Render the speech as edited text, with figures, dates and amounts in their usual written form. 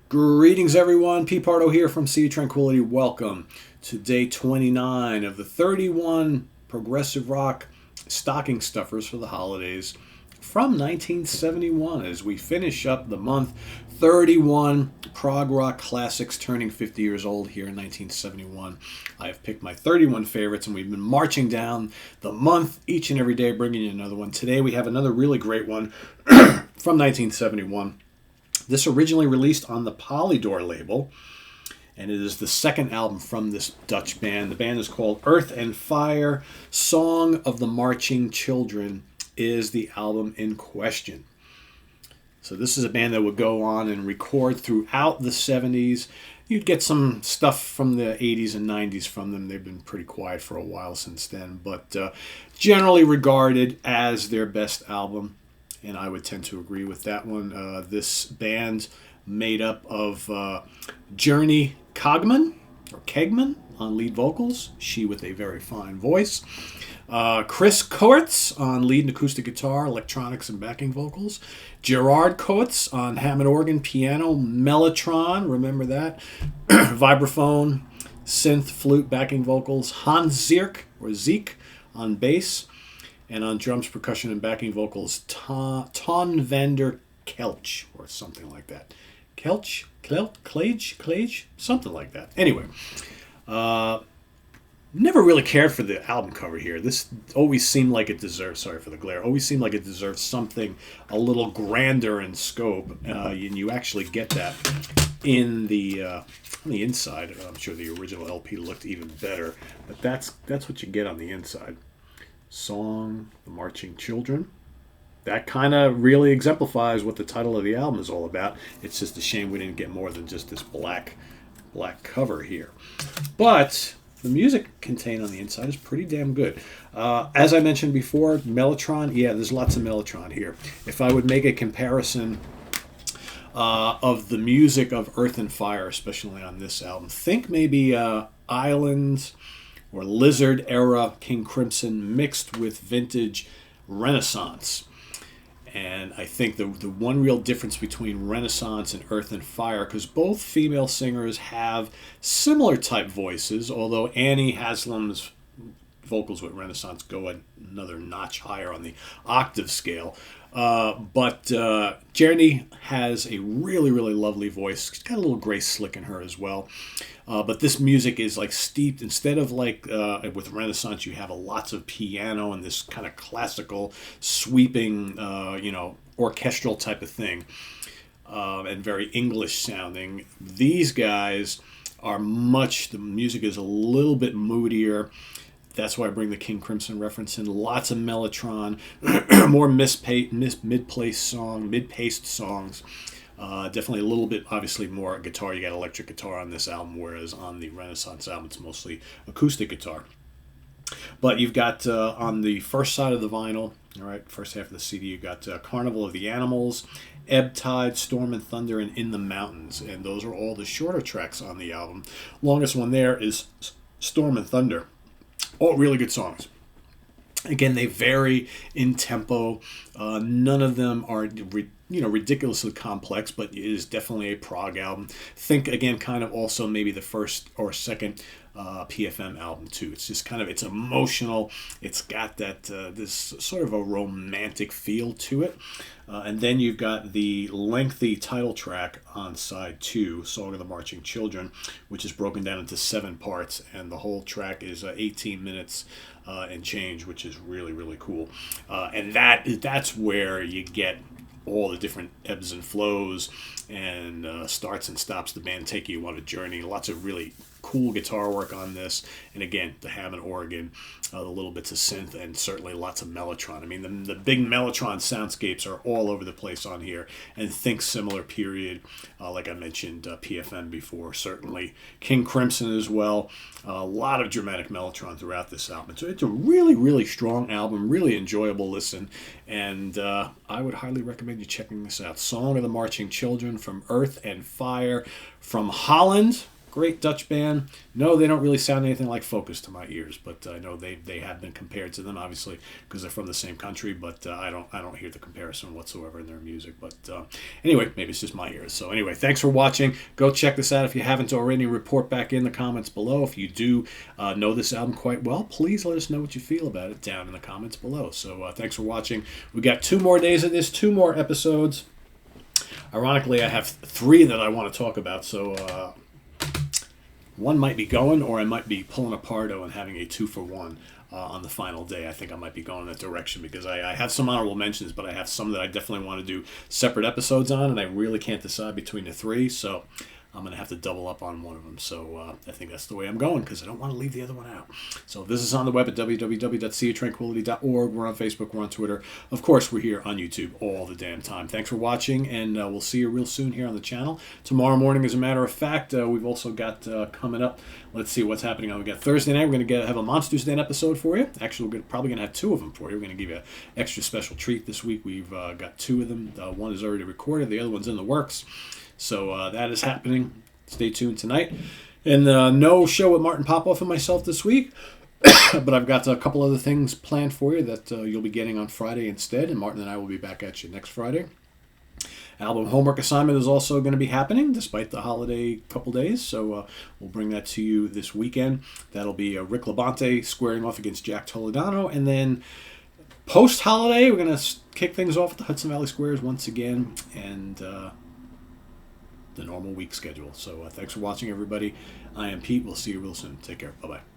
Greetings, everyone. Pete Pardo here from Sea Tranquility. Welcome to day 29 of the 31 progressive rock stocking stuffers for the holidays from 1971 as we finish up the month. 31 prog rock classics turning 50 years old here in 1971. I have picked my 31 favorites and we've been marching down the month each and every day, bringing you another one. Today we have another really great one from 1971. This originally released on the Polydor label, and it is the second album from this Dutch band. The band is called Earth and Fire. Song of the Marching Children is the album in question. So this is a band that would go on and record throughout the 70s. You'd get some stuff from the 80s and 90s from them. They've been pretty quiet for a while since then, but generally regarded as their best album. And I would tend to agree with that one. This band made up of Journey Cogman, or Kegman, on lead vocals. She with a very fine voice. Chris Coates on lead and acoustic guitar, electronics, and backing vocals. Gerard Coates on Hammond organ, piano, mellotron, remember that? Vibraphone, synth, flute, backing vocals. Hans Zeke on bass. And on drums, percussion, and backing vocals, Ton Vander Kelch, or something like that. Klage, something like that. Anyway, never really cared for the album cover here. This always seemed like it deserved, sorry for the glare, always seemed like it deserved something a little grander in scope. And you actually get that in the on the inside. I'm sure the original LP looked even better, but that's what you get on the inside. Song, The Marching Children. That kind of really exemplifies what the title of the album is all about. It's just a shame we didn't get more than just this black cover here. But the music contained on the inside is pretty damn good. As I mentioned before, mellotron, yeah, there's lots of mellotron here. If I would make a comparison of the music of Earth and Fire, especially on this album, think maybe Islands or Lizard era King Crimson mixed with vintage Renaissance. And I think the one real difference between Renaissance and Earth and Fire, because both female singers have similar type voices, although Annie Haslam's vocals with Renaissance go another notch higher on the octave scale. But Journey has a really, really lovely voice. She's got a little Grace Slick in her as well. But this music is like steeped, instead of like with Renaissance, you have lots of piano and this kind of classical, sweeping, orchestral type of thing, and very English sounding. These guys are the music is a little bit moodier. That's why I bring the King Crimson reference in. Lots of mellotron, more mid-paced songs. Definitely a little bit, obviously, more guitar. You got electric guitar on this album, whereas on the Renaissance album, it's mostly acoustic guitar. But you've got on the first side of the vinyl, all right, first half of the CD, you've got Carnival of the Animals, Ebb Tide, Storm and Thunder, and In the Mountains. And those are all the shorter tracks on the album. Longest one there is Storm and Thunder. All really good songs. Again, they vary in tempo. None of them are ridiculously complex, but it is definitely a prog album. Think again, kind of also maybe the first or second PFM album too. It's just kind of, it's emotional. It's got that this sort of a romantic feel to it. And then you've got the lengthy title track on side 2, Song of the Marching Children, which is broken down into 7 parts, and the whole track is 18 minutes and change, which is really, really cool. And that's where you get all the different ebbs and flows and starts and stops the band take you on a journey. Lots of really cool guitar work on this, and again, the Hammond organ, the little bits of synth, and certainly lots of mellotron. I mean, the big mellotron soundscapes are all over the place on here, and think similar period, like I mentioned, PFM before, certainly King Crimson as well. A lot of dramatic mellotron throughout this album. So it's a really, really strong album, really enjoyable listen, and I would highly recommend you checking this out. Song of the Marching Children from Earth and Fire from Holland. great Dutch band. No, they don't really sound anything like Focus to my ears, but I know they have been compared to them, obviously, because they're from the same country. But I don't hear the comparison whatsoever in their music. But anyway, maybe it's just my ears. So anyway, thanks for watching. Go check this out if you haven't already. Report back in the comments below. If you do know this album quite well, please let us know what you feel about it down in the comments below. So thanks for watching. We got 2 more days of this, 2 more episodes. Ironically, I have 3 that I want to talk about, so one might be going, or I might be pulling a Pardo and having a 2-for-1 on the final day. I think I might be going that direction because I have some honorable mentions, but I have some that I definitely want to do separate episodes on, and I really can't decide between the 3, so I'm going to have to double up on one of them. So I think that's the way I'm going because I don't want to leave the other one out. So this is on the web at www.seaoftranquility.org. We're on Facebook. We're on Twitter. Of course, we're here on YouTube all the damn time. Thanks for watching, and we'll see you real soon here on the channel. Tomorrow morning, as a matter of fact, we've also got coming up, let's see what's happening. We got Thursday night. We're going to have a Monsters Den episode for you. Actually, we're probably going to have 2 of them for you. We're going to give you an extra special treat this week. We've got 2 of them. One is already recorded. The other one's in the works. So that is happening. Stay tuned tonight. And no show with Martin Popoff and myself this week. But I've got a couple other things planned for you that you'll be getting on Friday instead. And Martin and I will be back at you next Friday. Album homework assignment is also going to be happening despite the holiday couple days. So we'll bring that to you this weekend. That'll be Rick Labonte squaring off against Jack Toledano. And then post-holiday, we're going to kick things off at the Hudson Valley Squares once again. And the normal week schedule. So thanks for watching, everybody. I am Pete. We'll see you real soon. Take care. Bye-bye.